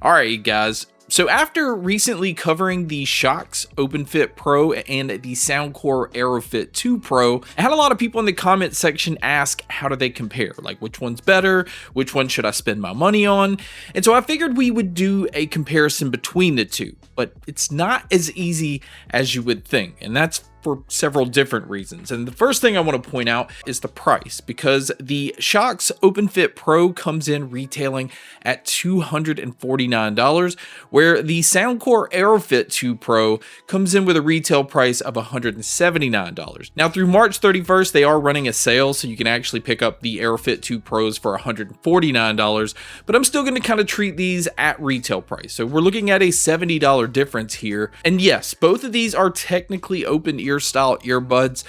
Alright guys, so after recently covering the Shokz OpenFit Pro and the Soundcore AeroFit 2 Pro, I had a lot of people in the comment section ask how do they compare, like which one's better, which one should I spend my money on, and so I figured we would do a comparison between the two, but it's not as easy as you would think, and that's for several different reasons. And the first thing I want to point out is the price, because the Shokz OpenFit Pro comes in retailing at $249, where the Soundcore AeroFit 2 Pro comes in with a retail price of $179. Now through March 31st, they are running a sale, so you can actually pick up the AeroFit 2 Pros for $149, but I'm still going to kind of treat these at retail price. So we're looking at a $70 difference here. And yes, both of these are technically open ear style earbuds.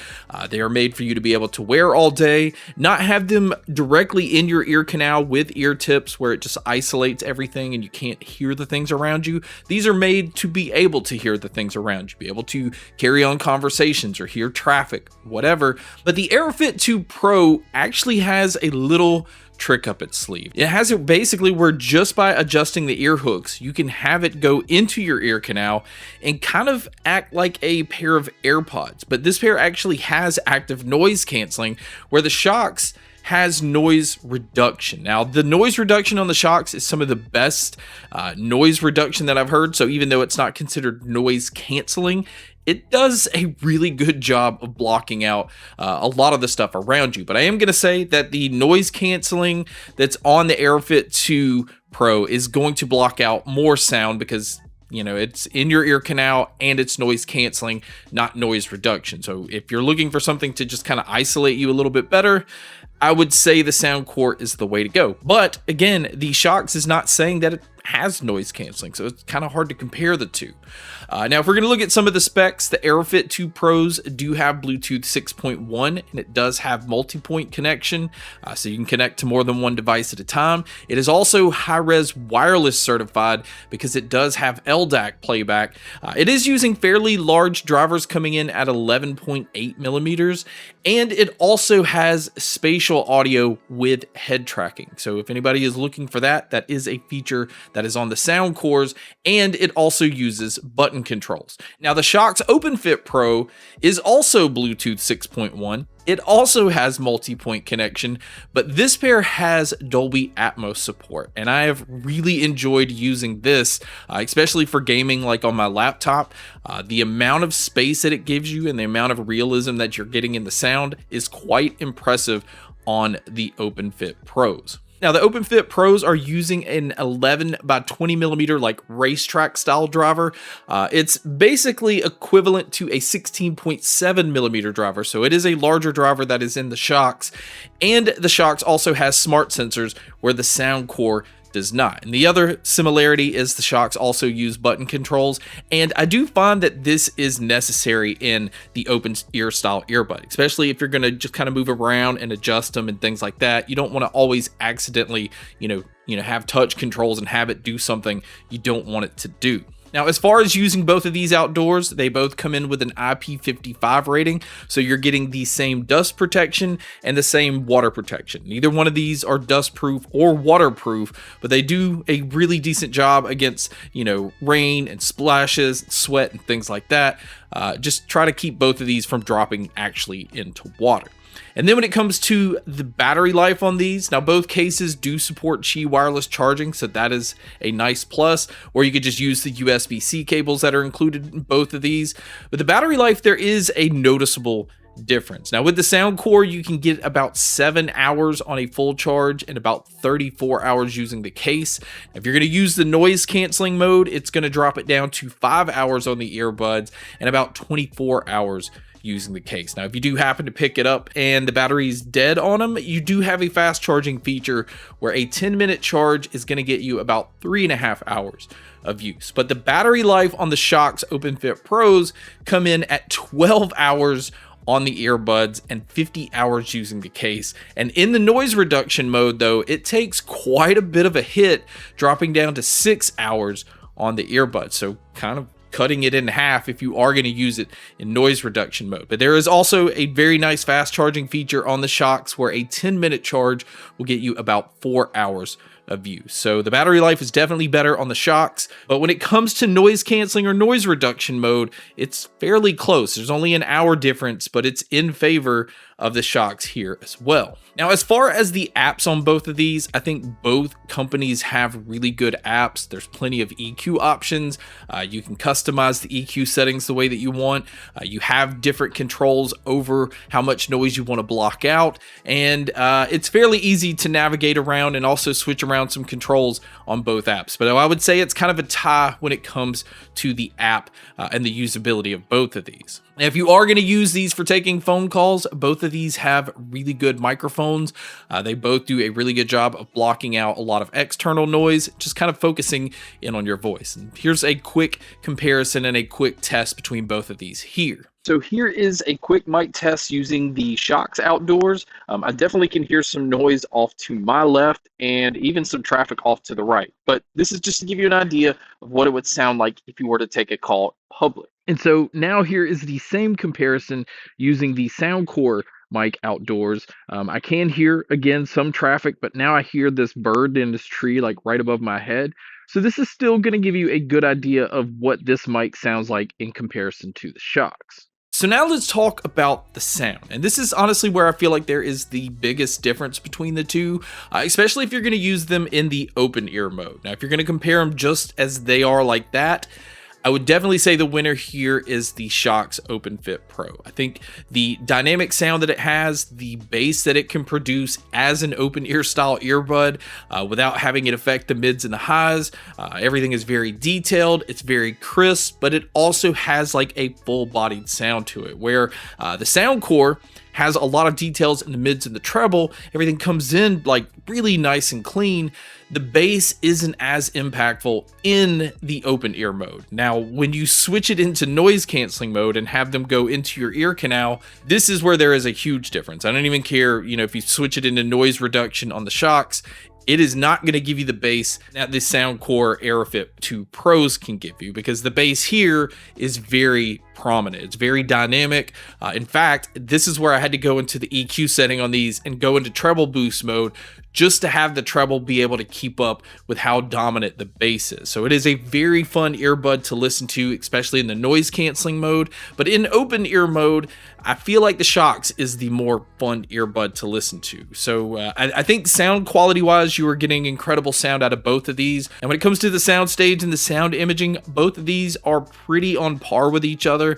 They are made for you to be able to wear all day, not have them directly in your ear canal with ear tips where it just isolates everything and you can't hear the things around you. These are made to be able to hear the things around you, be able to carry on conversations or hear traffic, whatever. But the AeroFit 2 Pro actually has a little trick up its sleeve. It has it basically where just by adjusting the ear hooks, you can have it go into your ear canal and kind of act like a pair of AirPods. But this pair actually has active noise canceling, where the Shokz has noise reduction. Now, the noise reduction on the Shokz is some of the best noise reduction that I've heard. So even though it's not considered noise canceling, it does a really good job of blocking out a lot of the stuff around you. But I am going to say that the noise canceling that's on the AeroFit 2 Pro is going to block out more sound because, you know, it's in your ear canal and it's noise canceling, not noise reduction. So if you're looking for something to just kind of isolate you a little bit better, I would say the Soundcore is the way to go. But again, the Shokz is not saying that it has noise canceling, so it's kind of hard to compare the two. Now, if we're going to look at some of the specs, the AeroFit 2 Pros do have Bluetooth 6.1, and it does have multi-point connection, so you can connect to more than one device at a time. It is also high-res wireless certified because it does have LDAC playback. It is using fairly large drivers coming in at 11.8 millimeters, and it also has spatial audio with head tracking. So if anybody is looking for that, that is a feature that is on the Soundcores, and it also uses button controls. Now, the Shokz OpenFit Pro is also Bluetooth 6.1. It also has multi-point connection, but this pair has Dolby Atmos support, and I have really enjoyed using this, especially for gaming like on my laptop. The amount of space that it gives you and the amount of realism that you're getting in the sound is quite impressive on the OpenFit Pros. Now, the OpenFit Pros are using an 11 by 20 millimeter like racetrack style driver. It's basically equivalent to a 16.7 millimeter driver. So it is a larger driver that is in the Shokz, and the Shokz also has smart sensors where the Soundcore does not. And the other similarity is the Shokz also use button controls, and I do find that this is necessary in the open ear style earbud, especially if you're going to just kind of move around and adjust them and things like that. You don't want to always accidentally, have touch controls and have it do something you don't want it to do. Now, as far as using both of these outdoors, they both come in with an IP55 rating, so you're getting the same dust protection and the same water protection. Neither one of these are dust-proof or waterproof, but they do a really decent job against, rain and splashes, sweat, and things like that. Just try to keep both of these from dropping actually into water. And then when it comes to the battery life on these, now both cases do support Qi wireless charging, so that is a nice plus, or you could just use the USB-C cables that are included in both of these. But the battery life, there is a noticeable difference. Now with the Soundcore, you can get about 7 hours on a full charge and about 34 hours using the case. If you're going to use the noise canceling mode, it's going to drop it down to 5 hours on the earbuds and about 24 hours using the case. Now, if you do happen to pick it up and the battery is dead on them, you do have a fast charging feature where a 10-minute charge is going to get you about 3.5 hours of use. But the battery life on the Shokz OpenFit Pros come in at 12 hours on the earbuds and 50 hours using the case. And in the noise reduction mode, though, it takes quite a bit of a hit, dropping down to 6 hours on the earbuds. So kind of cutting it in half if you are going to use it in noise reduction mode. But there is also a very nice fast charging feature on the Shokz where a 10-minute charge will get you about 4 hours of use. So the battery life is definitely better on the Shokz, but when it comes to noise canceling or noise reduction mode, it's fairly close. There's only an hour difference, but it's in favor of the Shokz here as well. Now, as far as the apps on both of these, I think both companies have really good apps. There's plenty of EQ options. You can customize the EQ settings the way that you want. You have different controls over how much noise you want to block out, and it's fairly easy to navigate around and also switch around some controls on both apps. But I would say it's kind of a tie when it comes to the app and the usability of both of these. Now, if you are going to use these for taking phone calls, both of these have really good microphones. They both do a really good job of blocking out a lot of external noise, just kind of focusing in on your voice. And here's a quick comparison and a quick test between both of these here. So here is a quick mic test using the Shokz outdoors. I definitely can hear some noise off to my left and even some traffic off to the right. But this is just to give you an idea of what it would sound like if you were to take a call public. And so now here is the same comparison using the Soundcore mic outdoors. I can hear, again, some traffic, but now I hear this bird in this tree like right above my head. So this is still going to give you a good idea of what this mic sounds like in comparison to the Shokz. So now let's talk about the sound. And this is honestly where I feel like there is the biggest difference between the two, especially if you're going to use them in the open ear mode. Now, if you're going to compare them just as they are like that, I would definitely say the winner here is the Shokz OpenFit Pro. I think the dynamic sound that it has, the bass that it can produce as an open ear style earbud without having it affect the mids and the highs. Everything is very detailed, it's very crisp, but it also has like a full bodied sound to it, where the Soundcore has a lot of details in the mids and the treble. Everything comes in like really nice and clean. The bass isn't as impactful in the open ear mode. Now, when you switch it into noise canceling mode and have them go into your ear canal, this is where there is a huge difference. I don't even care, if you switch it into noise reduction on the Shokz, it is not going to give you the bass that the Soundcore AeroFit 2 Pros can give you, because the bass here is very prominent. It's very dynamic. In fact, this is where I had to go into the EQ setting on these and go into treble boost mode just to have the treble be able to keep up with how dominant the bass is. So it is a very fun earbud to listen to, especially in the noise canceling mode. But in open ear mode, I feel like the Shokz is the more fun earbud to listen to. So I think sound quality wise, you are getting incredible sound out of both of these. And when it comes to the sound stage and the sound imaging, both of these are pretty on par with each other.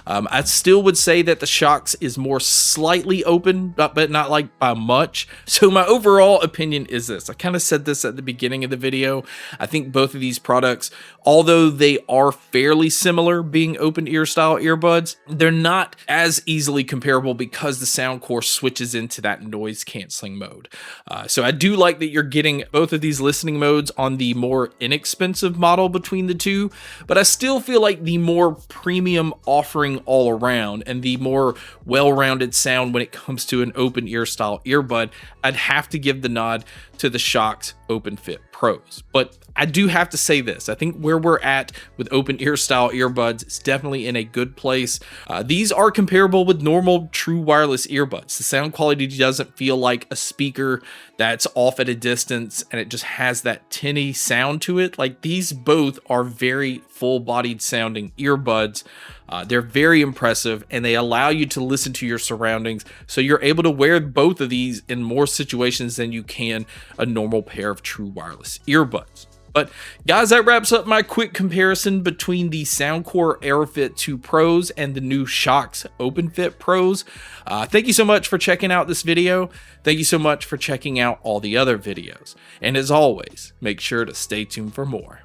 I still would say that the Shokz is more slightly open, but not like by much. So my overall opinion is this. I kind of said this at the beginning of the video. I think both of these products, although they are fairly similar being open ear style earbuds, they're not as easily comparable because the Soundcore switches into that noise canceling mode. So I do like that you're getting both of these listening modes on the more inexpensive model between the two, but I still feel like the more premium offering all around and the more well-rounded sound when it comes to an open ear style earbud, I'd have to give the nod to the Shokz OpenFit Pros. But I do have to say this, I think where we're at with open ear style earbuds is definitely in a good place. These are comparable with normal true wireless earbuds. The sound quality doesn't feel like a speaker that's off at a distance and it just has that tinny sound to it. Like, these both are very full-bodied sounding earbuds. They're very impressive and they allow you to listen to your surroundings, so you're able to wear both of these in more situations than you can a normal pair of true wireless earbuds. But guys, that wraps up my quick comparison between the Soundcore AeroFit 2 Pros and the new Shokz OpenFit Pros. Thank you so much for checking out this video. Thank you so much for checking out all the other videos. And as always, make sure to stay tuned for more.